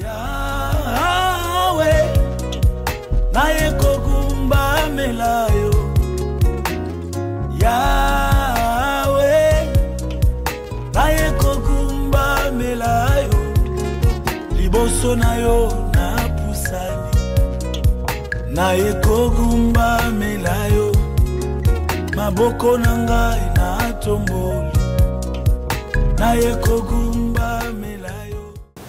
Yahweh, naye kogumba melayo. Yahweh, naye kogumba melayo. Liboso na yo na pusani, naye kogumba melayo. Maboko na ngai na tomboli, naye kogumba melayo.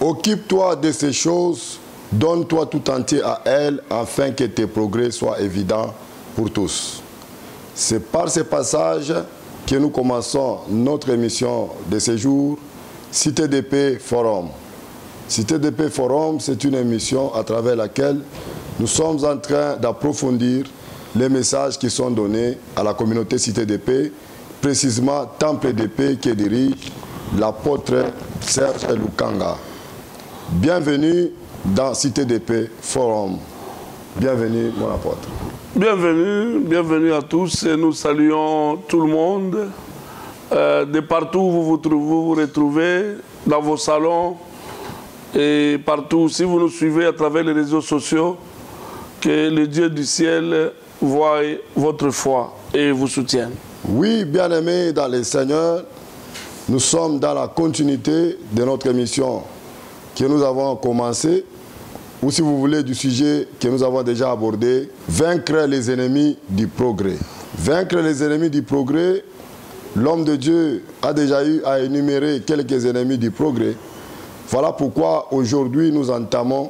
Occupe-toi de ces choses, donne-toi tout entier à elles, afin que tes progrès soient évidents pour tous. C'est par ces passages que nous commençons notre émission de ce jour, Cité de Paix Forum. Cité de Paix Forum, c'est une émission à travers laquelle nous sommes en train d'approfondir les messages qui sont donnés à la communauté Cité de Paix, précisément Temple de Paix qui dirige l'apôtre Serge Lukanga. Bienvenue dans Cité de Paix Forum. Bienvenue, mon apôtre. Bienvenue à tous et nous saluons tout le monde. De partout où vous vous retrouvez, dans vos salons et partout, si vous nous suivez à travers les réseaux sociaux, que le Dieu du ciel voie votre foi et vous soutienne. Oui, bien-aimés dans le Seigneur, nous sommes dans la continuité de notre émission que nous avons commencée, ou si vous voulez, du sujet que nous avons déjà abordé, vaincre les ennemis du progrès. Vaincre les ennemis du progrès, l'homme de Dieu a déjà eu à énumérer quelques ennemis du progrès. Voilà pourquoi aujourd'hui nous entamons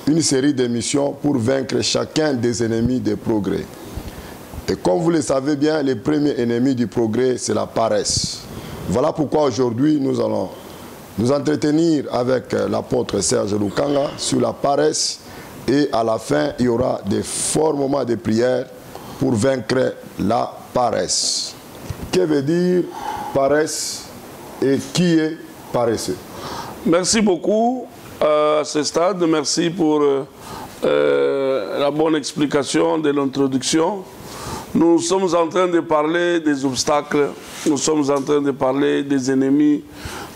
une série d'émissions pour vaincre chacun des ennemis du progrès. Et comme vous le savez bien, le premier ennemi du progrès, c'est la paresse. Voilà pourquoi aujourd'hui nous allons nous entretenir avec l'apôtre Serge Lukanga sur la paresse, et à la fin, il y aura des forts moments de prière pour vaincre la paresse. Que veut dire paresse et qui est paresseux? Merci beaucoup à ce stade. Merci pour la bonne explication de l'introduction. Nous sommes en train de parler des obstacles, nous sommes en train de parler des ennemis,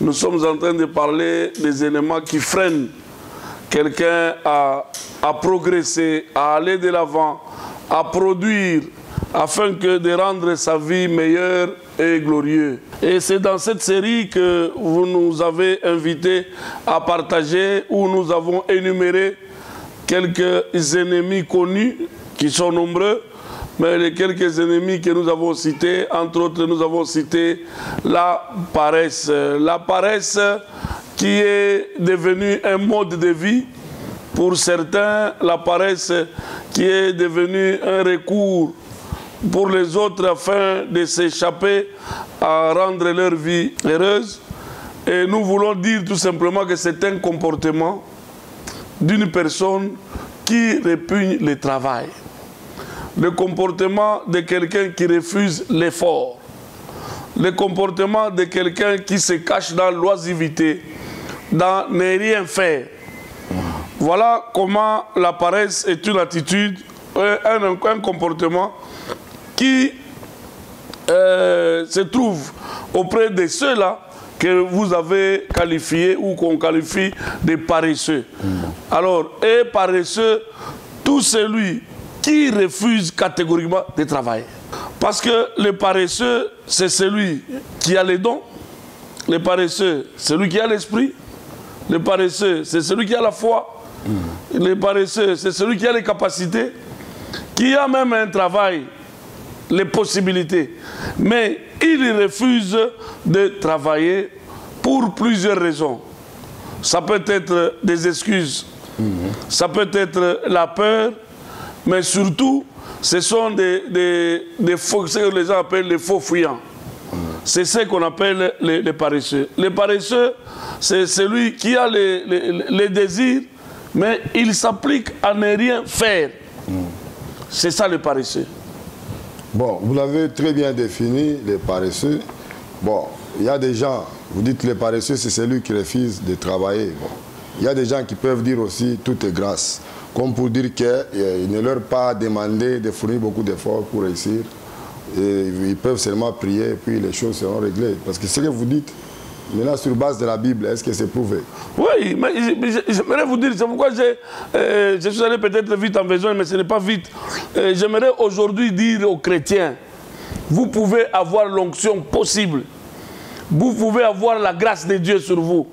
nous sommes en train de parler des éléments qui freinent quelqu'un à progresser, à aller de l'avant, à produire, afin que de rendre sa vie meilleure et glorieuse. Et c'est dans cette série que vous nous avez invités à partager, où nous avons énuméré quelques ennemis connus, qui sont nombreux, mais les quelques ennemis que nous avons cités, entre autres, nous avons cité la paresse. La paresse qui est devenue un mode de vie. Pour certains, la paresse qui est devenue un recours pour les autres afin de s'échapper à rendre leur vie heureuse. Et nous voulons dire tout simplement que c'est un comportement d'une personne qui répugne le travail. Le comportement de quelqu'un qui refuse l'effort. Le comportement de quelqu'un qui se cache dans l'oisiveté, dans ne rien faire. Voilà comment la paresse est une attitude, un comportement qui se trouve auprès de ceux-là que vous avez qualifiés ou qu'on qualifie de paresseux. Alors, et paresseux, tout celui qui refuse catégoriquement de travailler. Parce que le paresseux, c'est celui qui a les dons. Le paresseux, c'est celui qui a l'esprit. Le paresseux, c'est celui qui a la foi. Le paresseux, c'est celui qui a les capacités, qui a même un travail, les possibilités. Mais il refuse de travailler pour plusieurs raisons. Ça peut être des excuses, ça peut être la peur, mais surtout, ce sont des faux, ce que les gens appellent les faux fuyants. C'est ce qu'on appelle les paresseux. Les paresseux, c'est celui qui a les désirs, mais il s'applique à ne rien faire. C'est ça le paresseux. Bon, vous l'avez très bien défini, les paresseux. Bon, il y a des gens, vous dites les paresseux, c'est celui qui refuse de travailler. Bon. Il y a des gens qui peuvent dire aussi tout est grâce. Comme pour dire qu'il ne leur pas demandé de fournir beaucoup d'efforts pour réussir. Et ils peuvent seulement prier et puis les choses seront réglées. Parce que ce que vous dites, Maintenant, sur base de la Bible, est-ce que c'est prouvé? Oui, mais j'aimerais vous dire, c'est pourquoi je suis allé peut-être vite en besoin, mais ce n'est pas vite. J'aimerais aujourd'hui dire aux chrétiens, vous pouvez avoir l'onction possible. Vous pouvez avoir la grâce de Dieu sur vous.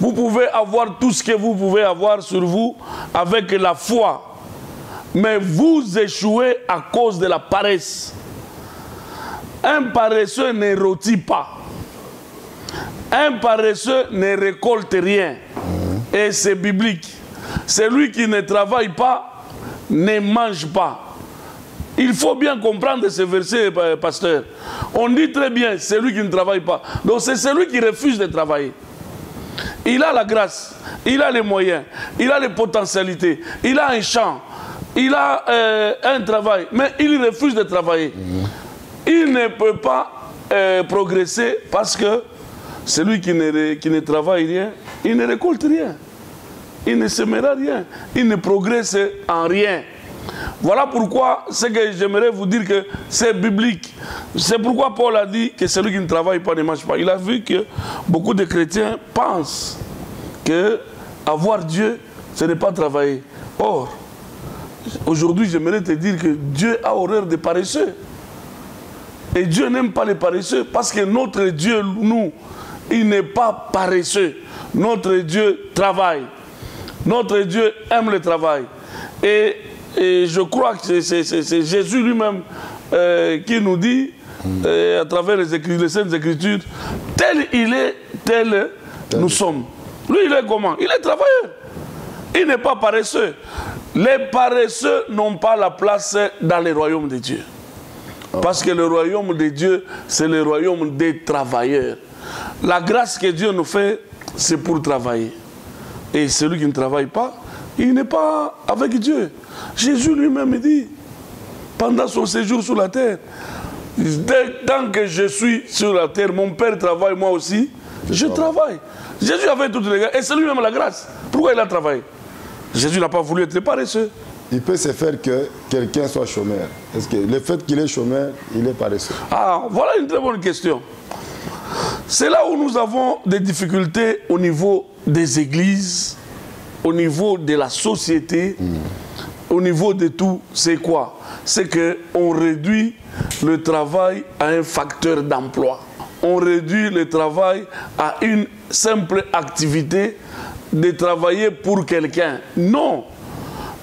Vous pouvez avoir tout ce que vous pouvez avoir sur vous avec la foi. Mais vous échouez à cause de la paresse. Un paresseux ne rôtit pas. Un paresseux ne récolte rien. Et c'est biblique. Celui qui ne travaille pas ne mange pas. Il faut bien comprendre ce verset, pasteur. On dit très bien, celui qui ne travaille pas. Donc c'est celui qui refuse de travailler. Il a la grâce, il a les moyens, il a les potentialités, il a un champ, il a un travail, mais il refuse de travailler. Il ne peut pas progresser parce que celui qui ne travaille rien, il ne récolte rien. Il ne sèmera rien. Il ne progresse en rien. Voilà pourquoi ce que j'aimerais vous dire que c'est biblique. C'est pourquoi Paul a dit que celui qui ne travaille pas ne mange pas. Il a vu que beaucoup de chrétiens pensent que avoir Dieu, ce n'est pas travailler. Or, aujourd'hui, j'aimerais te dire que Dieu a horreur des paresseux. Et Dieu n'aime pas les paresseux parce que notre Dieu, nous, il n'est pas paresseux. Notre Dieu travaille. Notre Dieu aime le travail. Et je crois que c'est Jésus lui-même qui nous dit, à travers les Saintes Écritures, tel il est, tel nous sommes. Lui, il est comment? Il est travailleur. Il n'est pas paresseux. Les paresseux n'ont pas la place dans le royaume de Dieu. Parce que le royaume de Dieu, c'est le royaume des travailleurs. La grâce que Dieu nous fait, c'est pour travailler. Et celui qui ne travaille pas, il n'est pas avec Dieu. Jésus lui-même dit, pendant son séjour sur la terre, tant que je suis sur la terre, mon Père travaille, moi aussi, je travaille. Jésus avait toutes les grâces, et c'est lui-même la grâce. Pourquoi il a travaillé? Jésus n'a pas voulu être paresseux. Il peut se faire que quelqu'un soit chômeur. Est-ce que le fait qu'il est chômeur, il est paresseux? Ah, voilà une très bonne question. C'est là où nous avons des difficultés au niveau des églises, au niveau de la société, au niveau de tout. C'est quoi? C'est qu'on réduit le travail à un facteur d'emploi. On réduit le travail à une simple activité de travailler pour quelqu'un. Non.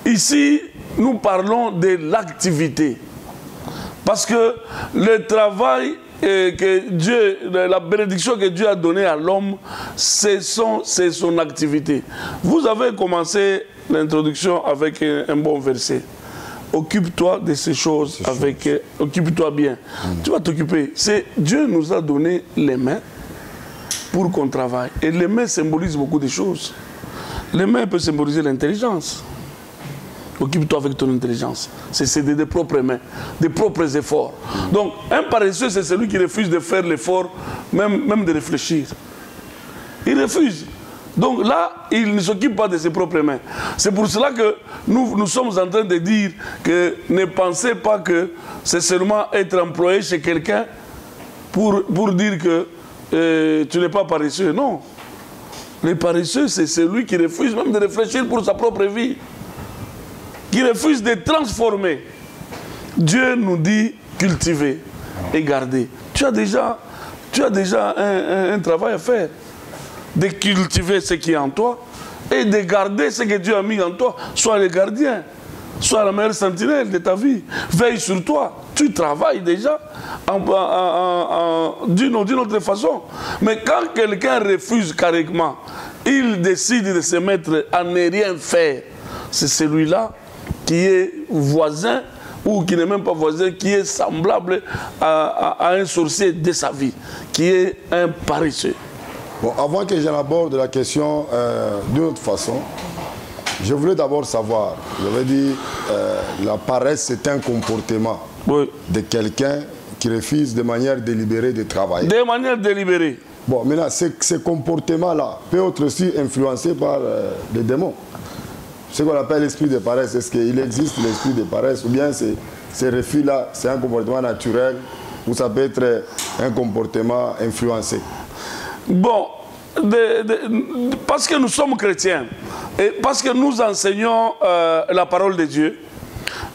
Ici, nous parlons de l'activité. Parce que le travail que Dieu, la bénédiction que Dieu a donnée à l'homme, c'est son activité. Vous avez commencé l'introduction avec un bon verset. Occupe-toi de ces choses, occupe-toi bien. Tu vas t'occuper. Dieu nous a donné les mains pour qu'on travaille. Et les mains symbolisent beaucoup de choses. Les mains peuvent symboliser l'intelligence. Occupe-toi avec ton intelligence. C'est des propres mains, des propres efforts. Donc, un paresseux, c'est celui qui refuse de faire l'effort, même de réfléchir. Il refuse. Donc là, il ne s'occupe pas de ses propres mains. C'est pour cela que nous sommes en train de dire que ne pensez pas que c'est seulement être employé chez quelqu'un pour dire que tu n'es pas paresseux. Non. Les paresseux, c'est celui qui refuse même de réfléchir pour sa propre vie. Qui refuse de transformer. Dieu nous dit cultiver et garder. Tu as déjà un travail à faire. De cultiver ce qui est en toi et de garder ce que Dieu a mis en toi. Sois le gardien, sois la meilleure sentinelle de ta vie. Veille sur toi. Tu travailles déjà d'une autre façon. Mais quand quelqu'un refuse carrément, il décide de se mettre à ne rien faire. C'est celui-là qui est voisin ou qui n'est même pas voisin, qui est semblable à un sorcier de sa vie, qui est un paresseux. Bon, avant que j'aborde la question d'une autre façon, je voulais d'abord savoir, j'avais dit, la paresse c'est un comportement de quelqu'un qui refuse de manière délibérée de travailler. De manière délibérée. Bon, maintenant, ce comportement-là peut être aussi influencé par des démons. Ce qu'on appelle l'esprit de paresse, est-ce qu'il existe l'esprit de paresse ou bien ce refus-là, c'est un comportement naturel ou ça peut être un comportement influencé? Bon, parce que nous sommes chrétiens et parce que nous enseignons la parole de Dieu,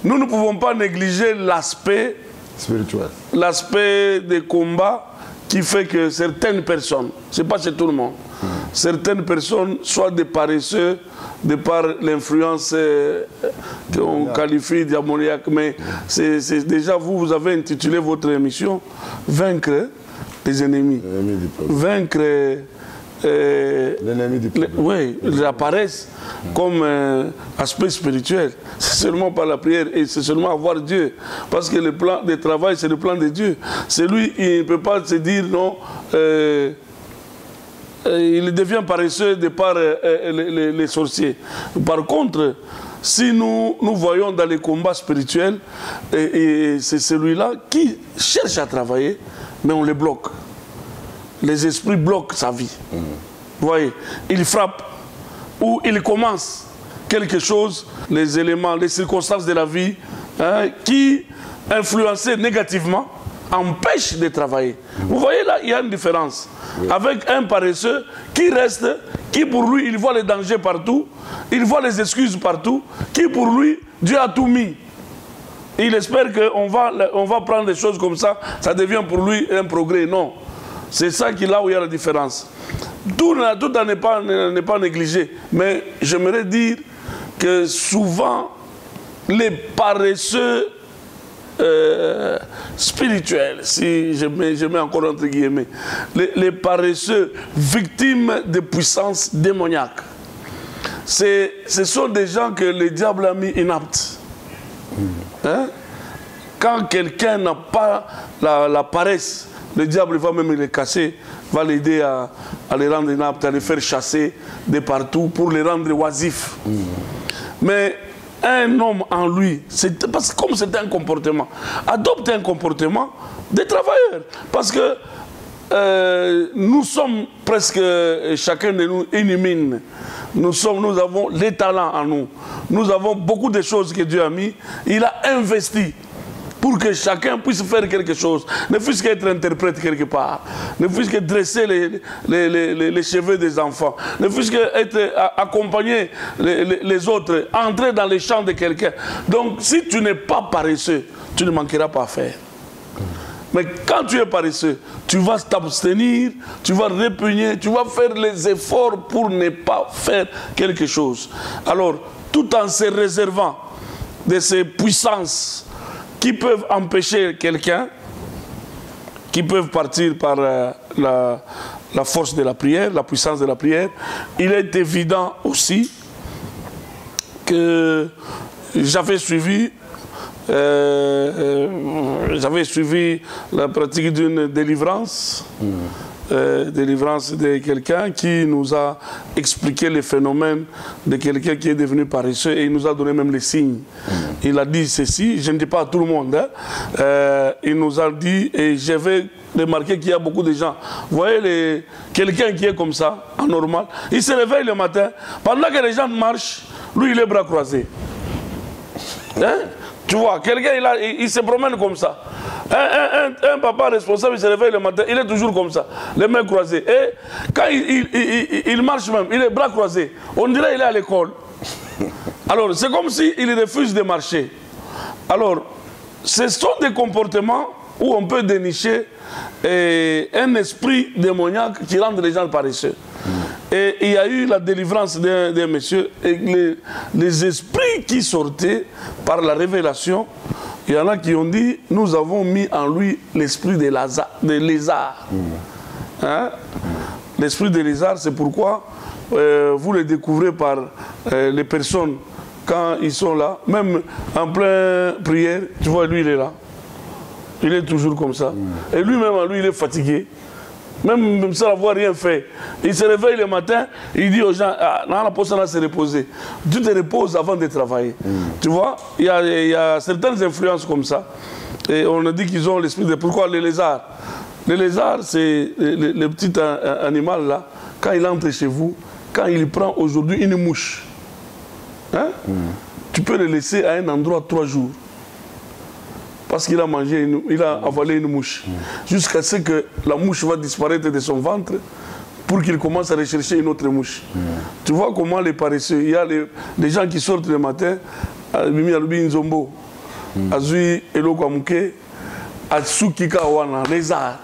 nous ne pouvons pas négliger l'aspect spirituel, l'aspect des combats qui fait que certaines personnes, ce n'est pas chez tout le monde, certaines personnes soient des paresseux de par l'influence qu'on qualifie diabolique, mais c'est déjà vous avez intitulé votre émission « Vaincre les ennemis ». Vaincre l'ennemi du peuple. Oui, la paresse comme aspect spirituel. C'est seulement par la prière et c'est seulement avoir Dieu. Parce que le plan de travail, c'est le plan de Dieu. C'est lui, il ne peut pas se dire non. Il devient paresseux de par les sorciers. Par contre, si nous voyons dans les combats spirituels, et c'est celui-là qui cherche à travailler, mais on le bloque. Les esprits bloquent sa vie. Vous voyez, il frappe ou il commence quelque chose, les éléments, les circonstances de la vie qui, influencés négativement, empêchent de travailler. Vous voyez là, il y a une différence. Avec un paresseux qui reste, qui pour lui, il voit les dangers partout, il voit les excuses partout, qui pour lui, Dieu a tout mis. Il espère qu'on va prendre des choses comme ça, ça devient pour lui un progrès. Non. C'est ça qui est là où il y a la différence. Tout n'est pas négligé. Mais j'aimerais dire que souvent, les paresseux spirituels, si je mets encore entre guillemets, les paresseux victimes de puissances démoniaques, ce sont des gens que le diable a mis inaptes. Hein? Quand quelqu'un n'a pas la paresse, le diable va même les casser, va l'aider à les rendre inaptes, à les faire chasser de partout pour les rendre oisifs. Mais un homme en lui, parce que comme c'est un comportement, adopte un comportement des travailleurs. Parce que nous sommes presque, chacun de nous, une mine. Nous avons les talents en nous. Nous avons beaucoup de choses que Dieu a mis. Il a investi pour que chacun puisse faire quelque chose, ne fût-ce qu'être interprète quelque part, ne fût-ce que dresser les cheveux des enfants, ne fût-ce qu'être accompagner les autres, entrer dans les champs de quelqu'un. Donc si tu n'es pas paresseux, tu ne manqueras pas à faire. Mais quand tu es paresseux, tu vas t'abstenir, tu vas répugner, tu vas faire les efforts pour ne pas faire quelque chose. Alors, tout en se réservant de ces puissances qui peuvent empêcher quelqu'un, qui peuvent partir par la force de la prière, la puissance de la prière, il est évident aussi que j'avais suivi la pratique d'une délivrance, délivrance de quelqu'un qui nous a expliqué les phénomènes de quelqu'un qui est devenu paresseux et il nous a donné même les signes. Il a dit ceci, je ne dis pas à tout le monde, il nous a dit, et j'avais remarqué qu'il y a beaucoup de gens, vous voyez quelqu'un qui est comme ça, anormal, il se réveille le matin, pendant que les gens marchent, lui il est bras croisés. Hein? Tu vois, quelqu'un il se promène comme ça. Un papa responsable, il se réveille le matin, il est toujours comme ça, les mains croisées. Et quand il marche même, il est bras croisés. On dirait qu'il est à l'école. Alors, c'est comme s'il refuse de marcher. Alors, ce sont des comportements où on peut dénicher un esprit démoniaque qui rend les gens paresseux. Et il y a eu la délivrance d'un monsieur, et les esprits qui sortaient par la révélation, il y en a qui ont dit, nous avons mis en lui l'esprit de lézard. Hein? L'esprit de lézard, c'est pourquoi vous le découvrez par les personnes, quand ils sont là, même en pleine prière, tu vois, lui il est là. Il est toujours comme ça. Et lui-même, lui, il est fatigué. Même sans avoir rien fait. Il se réveille le matin, il dit aux gens, non, la personne va se reposer. Tu te reposes avant de travailler. Tu vois, il y a certaines influences comme ça. Et on a dit qu'ils ont l'esprit de... Pourquoi les lézards? Les lézards, c'est le petit animal là, quand il entre chez vous, quand il prend aujourd'hui une mouche, hein? Tu peux le laisser à un endroit 3 jours. Parce qu'il a mangé, il a avalé une mouche. Jusqu'à ce que la mouche va disparaître de son ventre, pour qu'il commence à rechercher une autre mouche. Tu vois comment les paresseux, il y a des gens qui sortent le matin, Mimi Alubi Nzombo, Azui Eloko Amuke, Atsuki Kawana, les arts.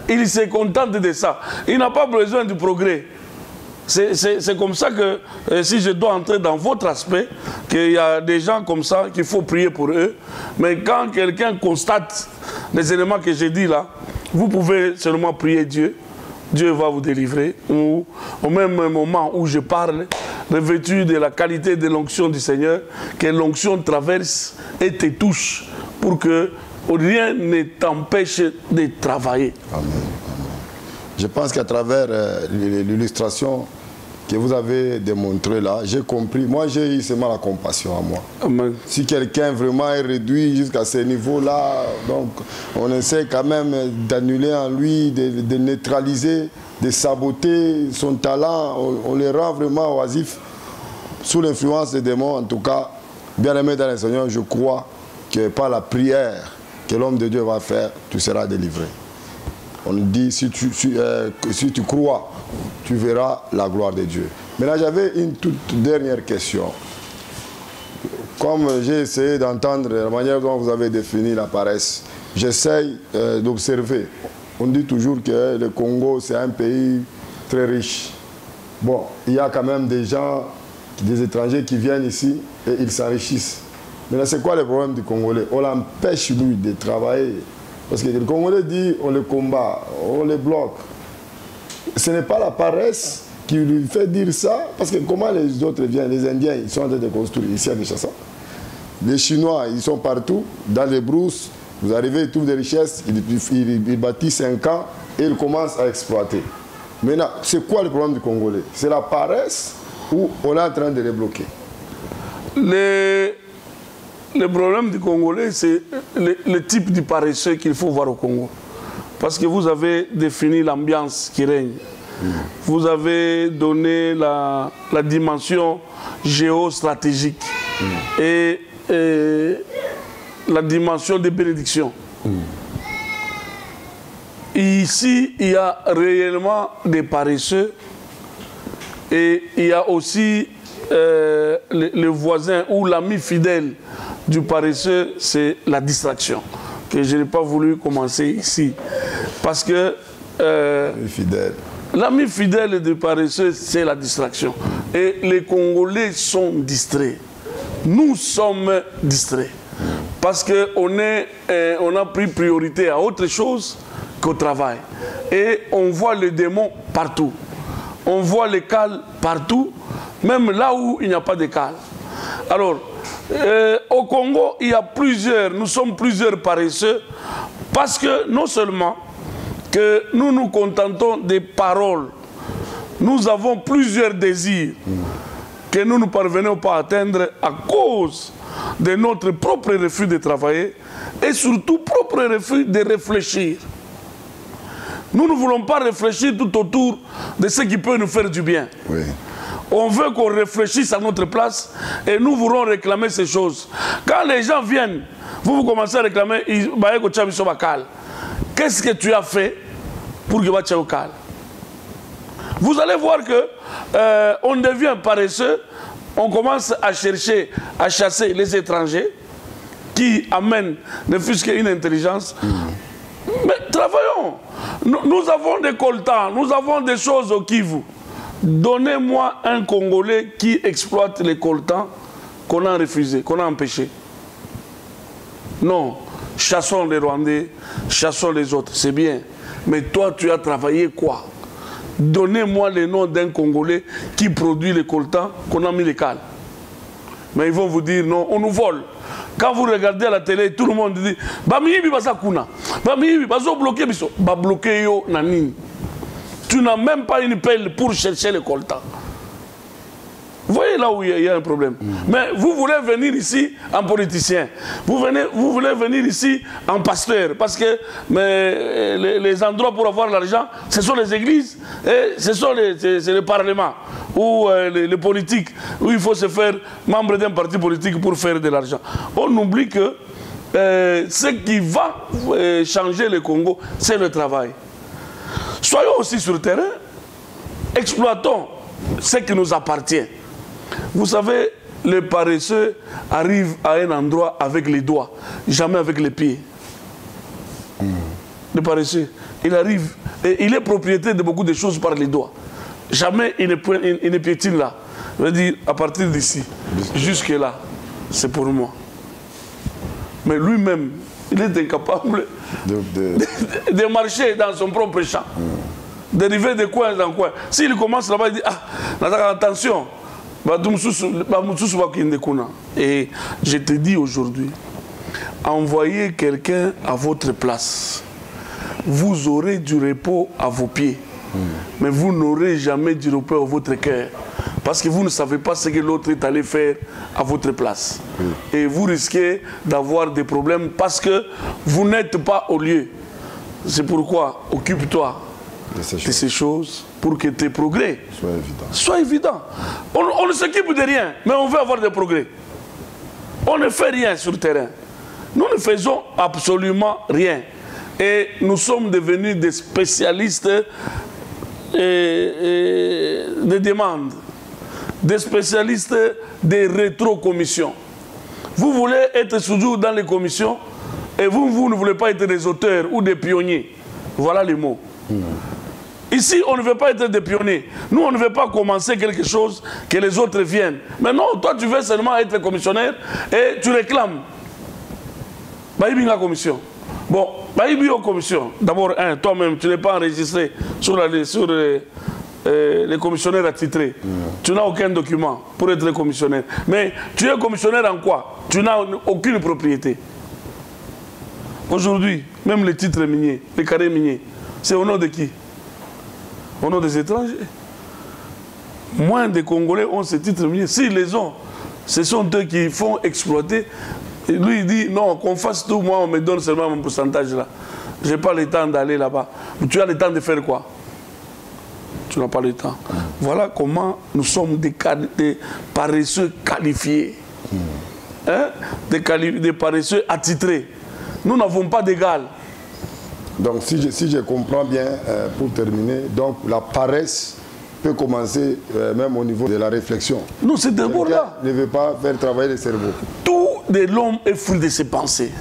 Il se contente de ça. Il n'a pas besoin du progrès. C'est comme ça que, si je dois entrer dans votre aspect, qu'il y a des gens comme ça qu'il faut prier pour eux. Mais quand quelqu'un constate les éléments que j'ai dit là, vous pouvez seulement prier Dieu. Dieu va vous délivrer. Ou au même moment où je parle, revêtu de la qualité de l'onction du Seigneur, que l'onction traverse et te touche pour que rien ne t'empêche de travailler. Amen. Je pense qu'à travers l'illustration que vous avez démontrée là, j'ai compris. Moi, j'ai eu seulement la compassion à moi. Amen. Si quelqu'un vraiment est réduit jusqu'à ce niveau-là, donc on essaie quand même d'annuler en lui, de neutraliser, de saboter son talent. On le rend vraiment oisif sous l'influence des démons. En tout cas, bien aimé dans le Seigneur, je crois que par la prière que l'homme de Dieu va faire, tu seras délivré. On dit, si tu crois, tu verras la gloire de Dieu. Maintenant, j'avais une toute dernière question. Comme j'ai essayé d'entendre la manière dont vous avez défini la paresse, j'essaye d'observer. On dit toujours que le Congo, c'est un pays très riche. Bon, il y a quand même des gens, des étrangers qui viennent ici et ils s'enrichissent. Mais c'est quoi le problème du Congolais? On l'empêche, lui, de travailler. Parce que le Congolais dit, on le combat, on le bloque. Ce n'est pas la paresse qui lui fait dire ça, parce que comment les autres viennent, les Indiens, ils sont en train de construire ici à Kinshasa. Les Chinois, ils sont partout, dans les brousses, vous arrivez, ils trouvent des richesses, ils bâtissent un camp et ils commencent à exploiter. Maintenant, c'est quoi le problème du Congolais? C'est la paresse ou on est en train de les bloquer? Le problème du Congolais, c'est le type de paresseux qu'il faut voir au Congo. Parce que vous avez défini l'ambiance qui règne. Vous avez donné la dimension géostratégique et la dimension des bénédictions. Ici, il y a réellement des paresseux et il y a aussi le voisin ou l'ami fidèle du paresseux, c'est la distraction, que je n'ai pas voulu commencer ici. Parce que l'ami fidèle du paresseux, c'est la distraction. Et les Congolais sont distraits. Nous sommes distraits. Parce qu'on a pris priorité à autre chose qu'au travail. Et on voit les démons partout. On voit les cales partout, même là où il n'y a pas de cales. Alors, au Congo, il y a nous sommes plusieurs paresseux, parce que non seulement que nous nous contentons des paroles, nous avons plusieurs désirs que nous ne parvenons pas à atteindre à cause de notre propre refus de travailler et surtout propre refus de réfléchir. Nous ne voulons pas réfléchir tout autour de ce qui peut nous faire du bien. Oui. On veut qu'on réfléchisse à notre place et nous voulons réclamer ces choses. Quand les gens viennent, vous commencez à réclamer, qu'est-ce que tu as fait pour que tu sois calme? Vous allez voir que on devient paresseux, on commence à chercher, à chasser les étrangers qui amènent ne fût-ce qu'une intelligence. Mais travaillons. Nous avons des coltans, nous avons des choses au Kivu. Donnez-moi un Congolais qui exploite les coltans qu'on a refusé, qu'on a empêché. Non, chassons les Rwandais, chassons les autres, c'est bien. Mais toi, tu as travaillé quoi? Donnez-moi le nom d'un Congolais qui produit les coltans qu'on a mis les cales. Mais ils vont vous dire non, on nous vole. Quand vous regardez à la télé, tout le monde dit tu n'as même pas une pelle pour chercher les coltans. Vous voyez là où il y a un problème. Mais vous voulez venir ici en politicien. Vous voulez venir ici en pasteur. Parce que les endroits pour avoir l'argent, ce sont les églises et ce sont le Parlement ou les politiques où il faut se faire membre d'un parti politique pour faire de l'argent. On oublie que ce qui va changer le Congo, c'est le travail. Soyons aussi sur le terrain, exploitons ce qui nous appartient. Vous savez, les paresseux arrivent à un endroit avec les doigts, jamais avec les pieds. Le paresseux, il arrive, et il est propriétaire de beaucoup de choses par les doigts. Jamais il ne piétine là. Je veux dire, à partir d'ici, jusque là, c'est pour moi. Mais lui-même, il est incapable de marcher dans son propre champ. Dériver de coin en coin. S'il commence là-bas, il dit, ah, attention. Et je te dis aujourd'hui, envoyez quelqu'un à votre place. Vous aurez du repos à vos pieds. Mais vous n'aurez jamais du repos à votre cœur. Parce que vous ne savez pas ce que l'autre est allé faire à votre place. Et vous risquez d'avoir des problèmes parce que vous n'êtes pas au lieu. C'est pourquoi occupe-toi de ces choses pour que tes progrès soient évidents. On ne s'occupe de rien, mais on veut avoir des progrès. On ne fait rien sur le terrain. Nous ne faisons absolument rien. Et nous sommes devenus des spécialistes des demandes, des spécialistes des rétro-commissions. Vous voulez être toujours dans les commissions et vous ne voulez pas être des auteurs ou des pionniers. Voilà les mots. Ici, on ne veut pas être des pionniers. Nous, on ne veut pas commencer quelque chose que les autres viennent. Mais non, toi, tu veux seulement être commissionnaire et tu réclames. Baïbinga commission. Bon, Baïbinga commission. D'abord, toi-même, tu n'es pas enregistré sur les commissionnaires attitrés. Tu n'as aucun document pour être commissionnaire. Mais tu es commissionnaire en quoi? Tu n'as aucune propriété. Aujourd'hui, même les titres miniers, les carrés miniers, c'est au nom de qui? Au nom des étrangers. Moins de Congolais ont ces titres miniers. S'ils les ont, ce sont eux qui font exploiter. Et lui, il dit, non, qu'on fasse tout, moi, on me donne seulement mon pourcentage là. Je n'ai pas le temps d'aller là-bas. Tu as le temps de faire quoi? Tu n'as pas le temps. Voilà comment nous sommes des paresseux qualifiés. Hein? Des paresseux attitrés. Nous n'avons pas d'égal. Donc, si je comprends bien, pour terminer, donc la paresse peut commencer même au niveau de la réflexion. Non, c'est d'abord là. Ne veut pas faire travailler le cerveau. Tout de l'homme est fruit de ses pensées.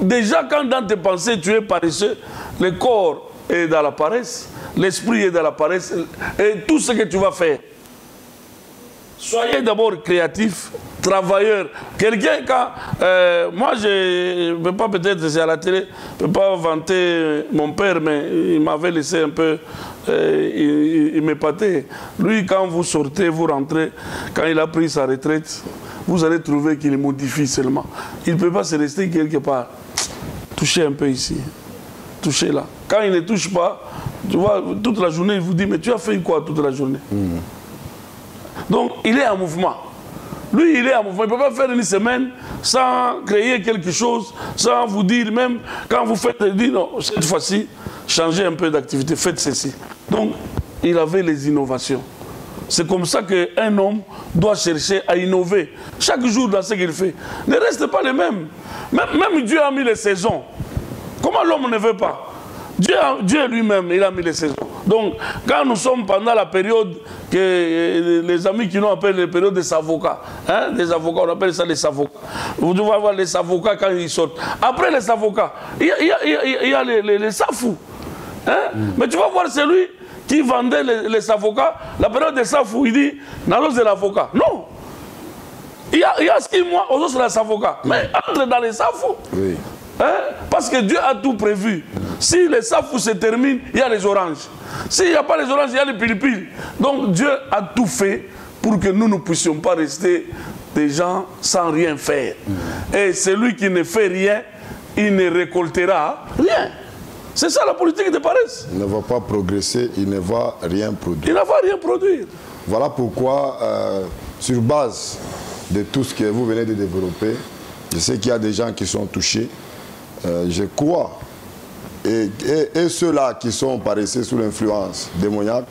Déjà, quand dans tes pensées, tu es paresseux, le corps est dans la paresse, l'esprit est dans la paresse, et tout ce que tu vas faire. Soyez d'abord créatif, travailleur. Quelqu'un, quand... moi, je ne peux pas peut-être, c'est à la télé, je ne peux pas vanter mon père, mais il m'avait laissé un peu... il m'épatait. Lui, quand vous sortez, vous rentrez, quand il a pris sa retraite, vous allez trouver qu'il modifie seulement. Il ne peut pas se rester quelque part. Toucher un peu ici, toucher là. Quand il ne touche pas, tu vois, toute la journée, il vous dit, mais tu as fait quoi toute la journée? Donc, il est en mouvement. Lui, il est en mouvement. Il ne peut pas faire une semaine sans créer quelque chose, sans vous dire, même quand vous faites, il dit, non, cette fois-ci, changez un peu d'activité, faites ceci. Donc, il avait les innovations. C'est comme ça qu'un homme doit chercher à innover chaque jour dans ce qu'il fait. Ne reste pas le même. Même Dieu a mis les saisons. Comment l'homme ne veut pas? Dieu lui-même, il a mis les saisons. Donc, quand nous sommes pendant la période que les amis qui nous appellent la période des avocats, hein, des avocats, on appelle ça les avocats. Vous devez voir les avocats quand ils sortent. Après les avocats, il y a les safous. Hein? Mais tu vas voir celui qui vendait les avocats, la période des safous, il dit, n'allons de l'avocat. Non. Il y a ce qui, moi, aux autres, les avocats. Mais entre dans les safous. Oui. Hein? Parce que Dieu a tout prévu. Si les safous se terminent, il y a les oranges. S'il n'y a pas les oranges, il y a les pili-pili. Donc Dieu a tout fait pour que nous ne puissions pas rester des gens sans rien faire. Et celui qui ne fait rien, il ne récoltera rien. C'est ça la politique de paresse. Il ne va pas progresser, il ne va rien produire. Il ne va rien produire. Voilà pourquoi, sur base de tout ce que vous venez de développer, je sais qu'il y a des gens qui sont touchés. Je crois, et ceux-là qui sont paresseux sous l'influence démoniaque,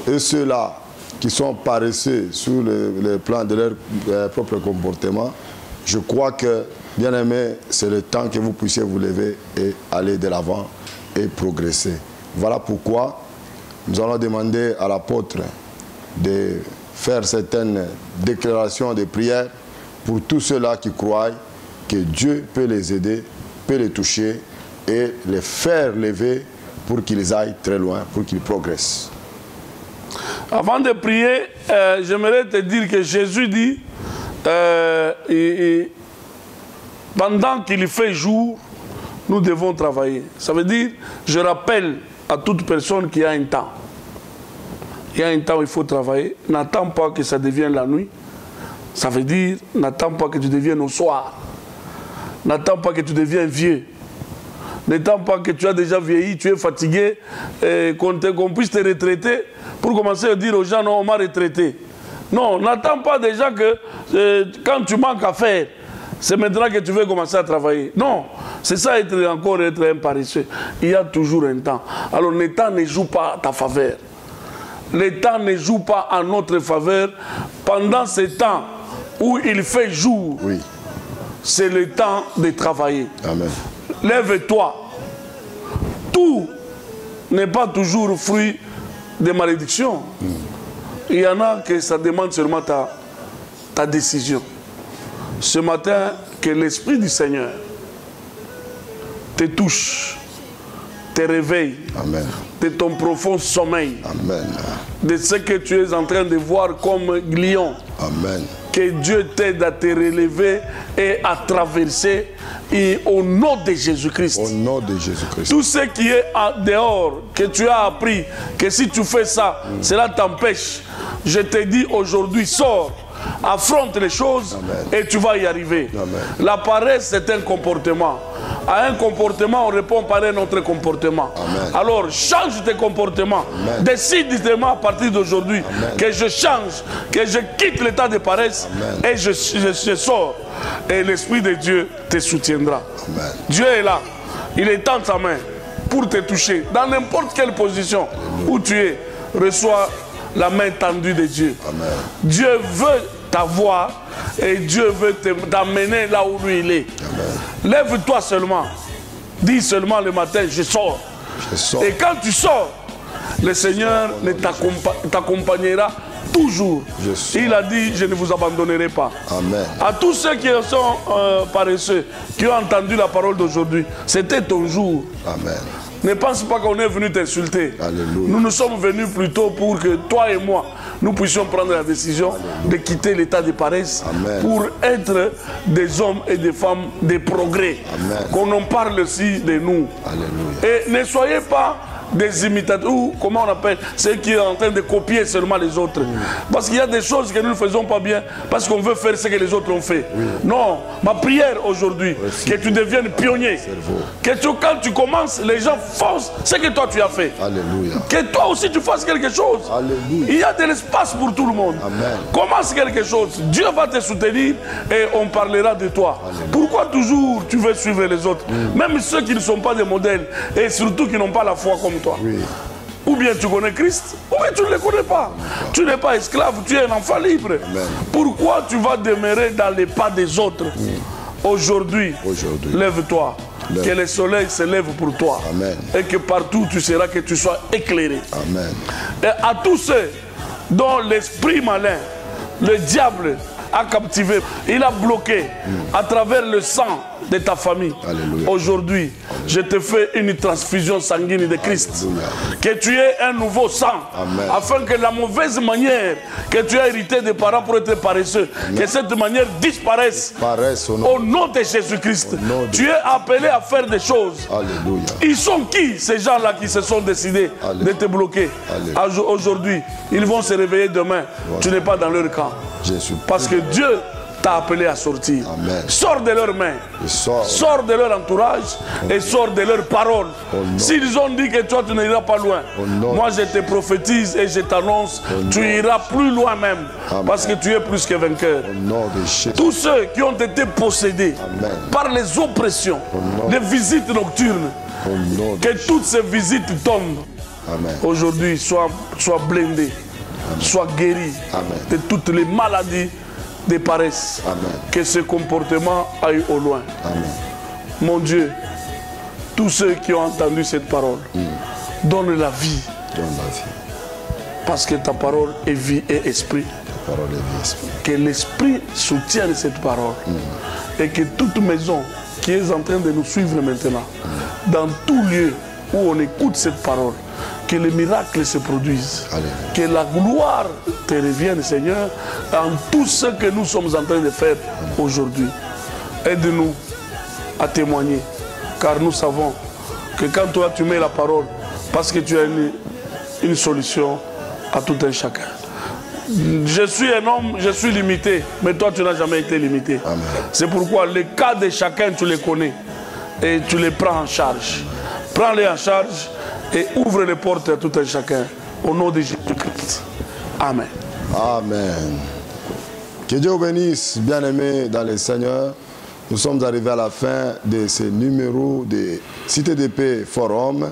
et ceux-là qui sont paresseux sur le plan de leur propre comportement, je crois que, bien aimé, c'est le temps que vous puissiez vous lever et aller de l'avant et progresser. Voilà pourquoi nous allons demander à l'apôtre de faire certaines déclarations de prière pour tous ceux-là qui croient que Dieu peut les aider, peut les toucher et les faire lever pour qu'ils aillent très loin, pour qu'ils progressent. Avant de prier, j'aimerais te dire que Jésus dit, pendant qu'il fait jour, nous devons travailler. Ça veut dire, je rappelle à toute personne qu'il y a un temps. Il y a un temps où il faut travailler. N'attends pas que ça devienne la nuit. Ça veut dire, n'attends pas que tu deviennes au soir. N'attends pas que tu deviennes vieux. N'attends pas que tu as déjà vieilli, tu es fatigué, qu'on puisse te retraiter pour commencer à dire aux gens, non, on m'a retraité. Non, n'attends pas déjà que quand tu manques à faire, c'est maintenant que tu veux commencer à travailler. Non, c'est ça encore être un paresseux. Il y a toujours un temps. Alors le temps ne joue pas à ta faveur. Le temps ne joue pas en notre faveur. Pendant ce temps où il fait jour, oui, c'est le temps de travailler. Amen. Lève-toi. Tout n'est pas toujours fruit de malédiction. Il y en a que ça demande seulement ta décision. Ce matin, que l'Esprit du Seigneur te touche, te réveille. Amen. De ton profond sommeil. Amen. De ce que tu es en train de voir comme lion. Amen. Que Dieu t'aide à te relever et à traverser, et au nom de Jésus-Christ. Au nom de Jésus-Christ. Tout ce qui est dehors, que tu as appris, que si tu fais ça, cela t'empêche. Je te dis aujourd'hui, sors, affronte les choses. Amen. Et tu vas y arriver. Amen. La paresse, c'est un comportement. À un comportement, on répond par un autre comportement. Amen. Alors, change tes comportements. Amen. Décide justement à partir d'aujourd'hui que je change, que je quitte l'état de paresse. Amen. Et je sors. Et l'Esprit de Dieu te soutiendra. Amen. Dieu est là. Il est dans ta main pour te toucher. Dans n'importe quelle position où tu es, reçois la main tendue de Dieu. Amen. Dieu veut t'avoir et Dieu veut t'amener là où lui il est. Lève-toi seulement. Dis seulement le matin, je sors. Et quand tu sors, le Seigneur t'accompagnera toujours. Il a dit, je ne vous abandonnerai pas. Amen. À tous ceux qui sont paresseux, qui ont entendu la parole d'aujourd'hui, c'était ton jour. Amen. Ne pense pas qu'on est venu t'insulter. Nous nous sommes venus plutôt pour que toi et moi, nous puissions prendre la décision de quitter l'état de paresse. Amen. Pour être des hommes et des femmes de progrès. Qu'on en parle aussi de nous. Alléluia. Et ne soyez pas des imitateurs, ou comment on appelle, ceux qui sont en train de copier seulement les autres. Parce qu'il y a des choses que nous ne faisons pas bien, parce qu'on veut faire ce que les autres ont fait. Non, ma prière aujourd'hui, que tu deviennes pionnier. Que quand tu commences, les gens font ce que toi tu as fait. Alléluia. Que toi aussi tu fasses quelque chose. Alléluia. Il y a de l'espace pour tout le monde. Amen. Commence quelque chose, Dieu va te soutenir et on parlera de toi. Alléluia. Pourquoi toujours tu veux suivre les autres? Même ceux qui ne sont pas des modèles et surtout qui n'ont pas la foi comme toi. Oui. Ou bien tu connais Christ, ou bien tu ne le connais pas. Tu n'es pas esclave, tu es un enfant libre. Amen. Pourquoi tu vas demeurer dans les pas des autres? Aujourd'hui, lève-toi. Que le soleil se lève pour toi. Amen. Et que partout tu seras, que tu sois éclairé. Amen. Et à tous ceux dont l'esprit malin, le diable a captivé, il a bloqué à travers le sang de ta famille. Aujourd'hui, je te fais une transfusion sanguine de Christ. Alléluia. Que tu aies un nouveau sang. Amen. Afin que la mauvaise manière que tu as héritée des parents pour être paresseux, amen, que cette manière disparaisse au nom de Jésus-Christ. Tu es appelé à faire des choses. Alléluia. Ils sont qui ces gens-là qui se sont décidés, alléluia, de te bloquer? Aujourd'hui, ils vont se réveiller demain. Voilà. Tu n'es pas dans leur camp. Parce que Dieu t'a appelé à sortir. Amen. Sors de leurs mains, sors de leur entourage et sors de leurs paroles. S'ils ont dit que toi tu n'iras pas loin, moi je te prophétise et je t'annonce, tu iras plus loin même. Amen. Parce que tu es plus que vainqueur. Tous ceux qui ont été possédés, amen, par les oppressions, les visites nocturnes, que toutes ces visites tombent. Aujourd'hui, sois blindé, sois guéri, amen, de toutes les maladies de paresse. Amen. Que ce comportement aille au loin. Amen. Mon Dieu, tous ceux qui ont entendu cette parole, donne la vie. Donne la vie. Parce que ta parole est vie et esprit. Ta parole est vie et esprit. Que l'esprit soutienne cette parole. Et que toute maison qui est en train de nous suivre maintenant, dans tout lieu où on écoute cette parole, que les miracles se produisent. Alléluia. Que la gloire te revienne, Seigneur, en tout ce que nous sommes en train de faire aujourd'hui. Aide-nous à témoigner, car nous savons que quand toi tu mets la parole, parce que tu as une solution à tout un chacun. Je suis un homme, je suis limité, mais toi tu n'as jamais été limité. C'est pourquoi les cas de chacun tu les connais et tu les prends en charge. Prends-les en charge et ouvre les portes à tout un chacun au nom de Jésus-Christ. Amen. Amen. Que Dieu vous bénisse, bien-aimés dans le Seigneur. Nous sommes arrivés à la fin de ce numéro de Cité de Paix Forum.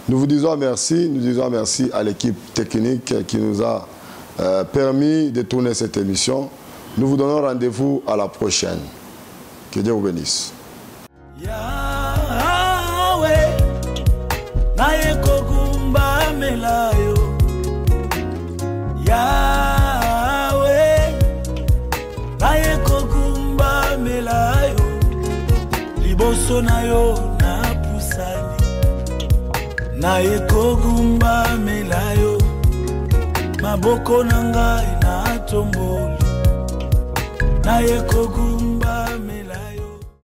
Nous vous disons merci, à l'équipe technique qui nous a permis de tourner cette émission. Nous vous donnons rendez-vous à la prochaine. Que Dieu vous bénisse. Liboso na yo na pusani na ekogumba melayo maboko na ngai na tomboli na ekogumba